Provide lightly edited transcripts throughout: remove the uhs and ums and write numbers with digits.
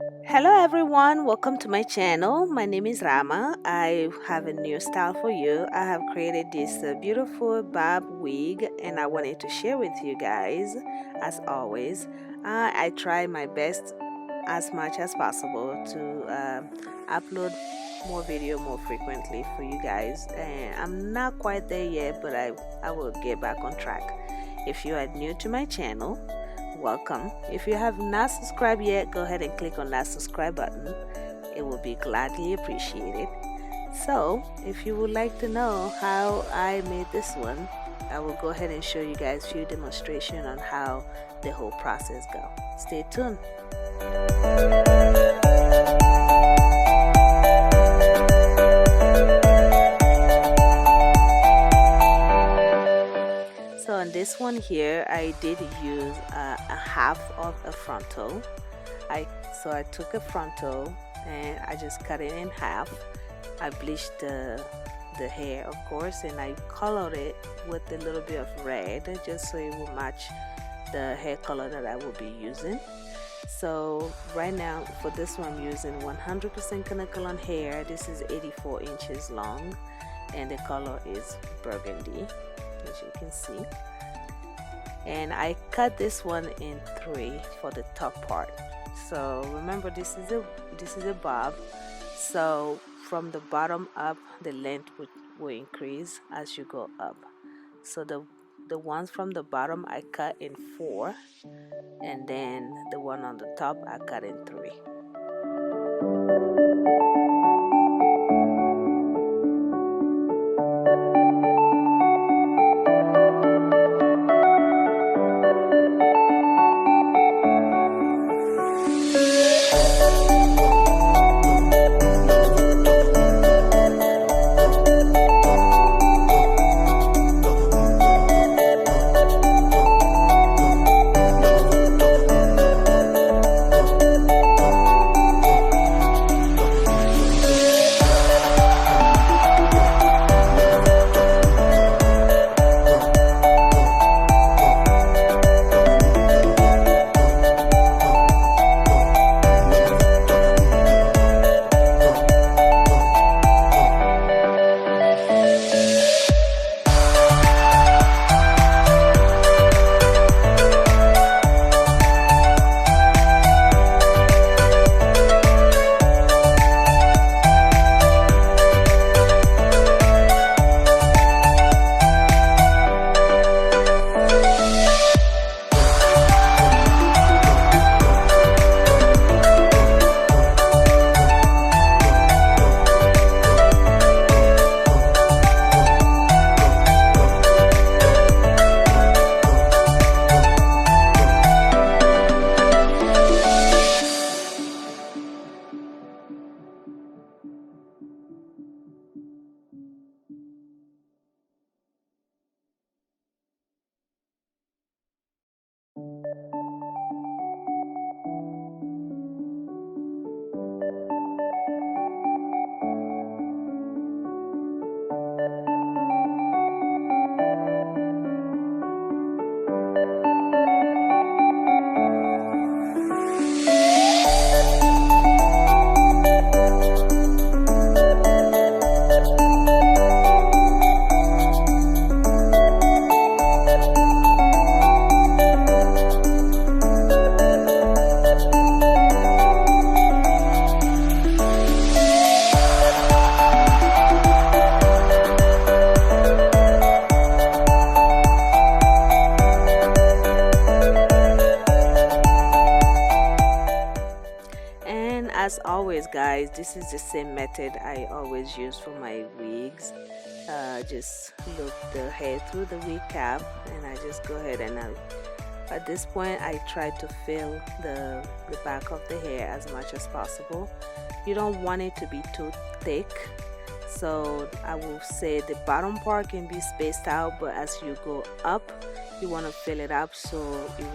Hello everyone, welcome to my channel. My name is Rama. I have a new style for you. I have created this beautiful bob wig and I wanted to share with you guys. As always, I try my best as much as possible to upload more video more frequently for you guys, and I'm not quite there yet, but I will get back on track. If you are new to my channel, welcome. If you have not subscribed yet, go ahead and click on that subscribe button. It will be gladly appreciated. So if you would like to know how I made this one, I will go ahead and show you guys a few demonstrations on how the whole process goes. Stay tuned. So on this one here, I did use a half of a frontal. So I took a frontal and I just cut it in half. I bleached the hair, of course, and I colored it with a little bit of red just so it will match the hair color that I will be using. So right now for this one, I'm using 100% Kanekalon hair. This is 84 inches long and the color is burgundy, as you can see. And I cut this one in 3 for the top part. So remember, this is a bob, so from the bottom up the length will increase as you go up. So the ones from the bottom I cut in 4, and then the one on the top I cut in 3. As always guys, this is the same method I always use for my wigs. Just loop the hair through the wig cap and I just go ahead and at this point I try to fill the back of the hair as much as possible. You don't want it to be too thick, so I will say the bottom part can be spaced out, but as you go up you want to fill it up so you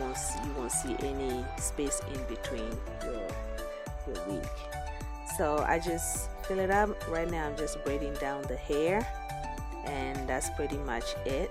won't see any space in between your wig. So I just fill it up. Right now I'm just braiding down the hair and that's pretty much it.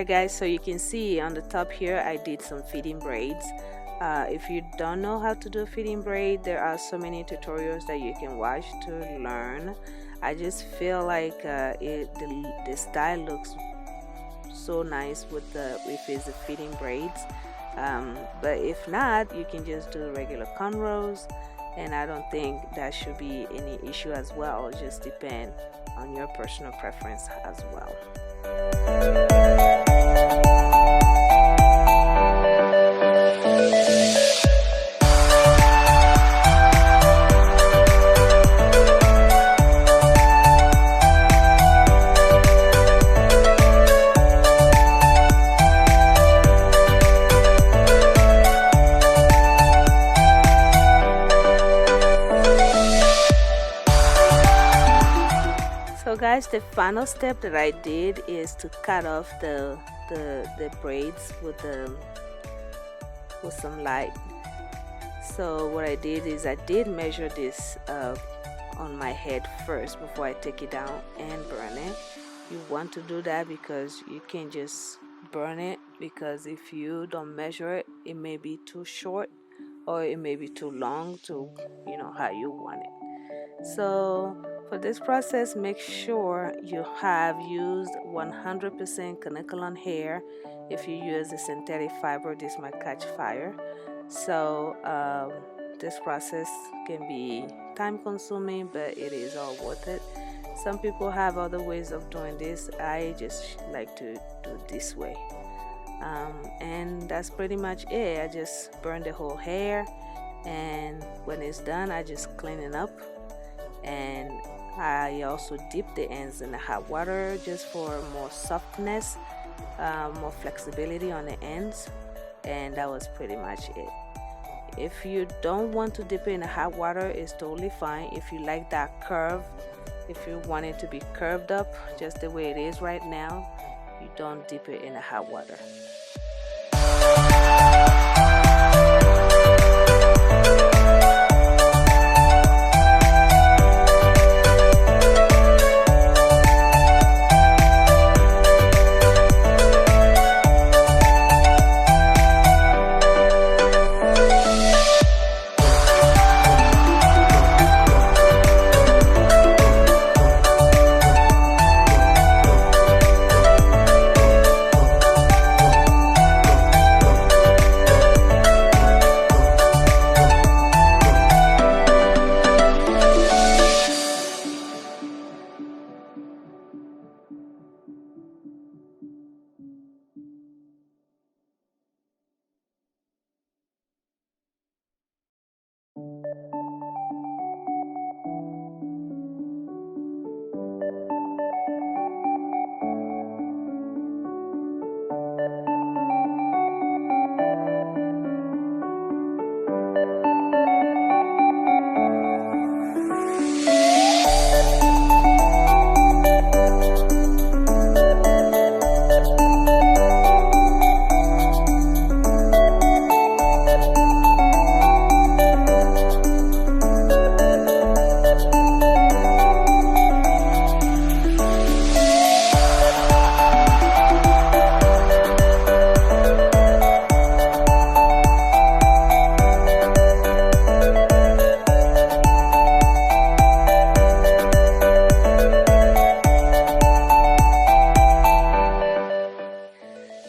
Alright guys, so you can see on the top here I did some fitting braids. If you don't know how to do a fitting braid, there are so many tutorials that you can watch to learn. I just feel like the style looks so nice with it's the fitting braids. But if not, you can just do regular cornrows, and I don't think that should be any issue as well. It just depend on your personal preference as well. So guys, the final step that I did is to cut off the braids with some light. So what I did is I did measure this on my head first before I take it down and burn it. You want to do that because you can just burn it, because if you don't measure it, it may be too short or it may be too long to how you want it. So for this process, make sure you have used 100% Kanekalon hair. If you use a synthetic fiber, this might catch fire. So this process can be time consuming, but it is all worth it. Some people have other ways of doing this. I just like to do this way. And that's pretty much it. I just burn the whole hair, and when it's done, I just clean it up. And I also dip the ends in the hot water just for more softness, more flexibility on the ends, and that was pretty much it. If you don't want to dip it in the hot water, it's totally fine. If you like that curve, if you want it to be curved up just the way it is right now, you don't dip it in the hot water.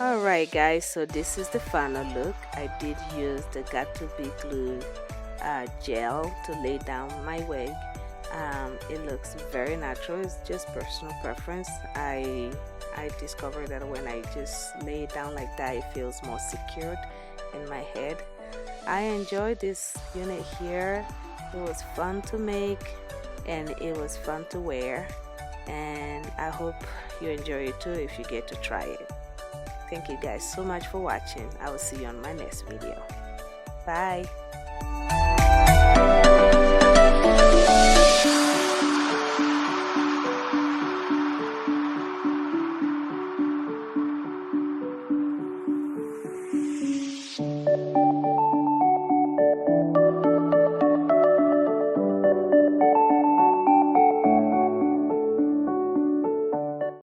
Alright guys, so this is the final look. I did use the Got To Be Glue gel to lay down my wig. It looks very natural. It's just personal preference. I discovered that when I just lay it down like that, it feels more secured in my head. I enjoyed this unit here. It was fun to make and it was fun to wear, and I hope you enjoy it too if you get to try it. Thank you guys so much for watching. I will see you on my next video. Bye.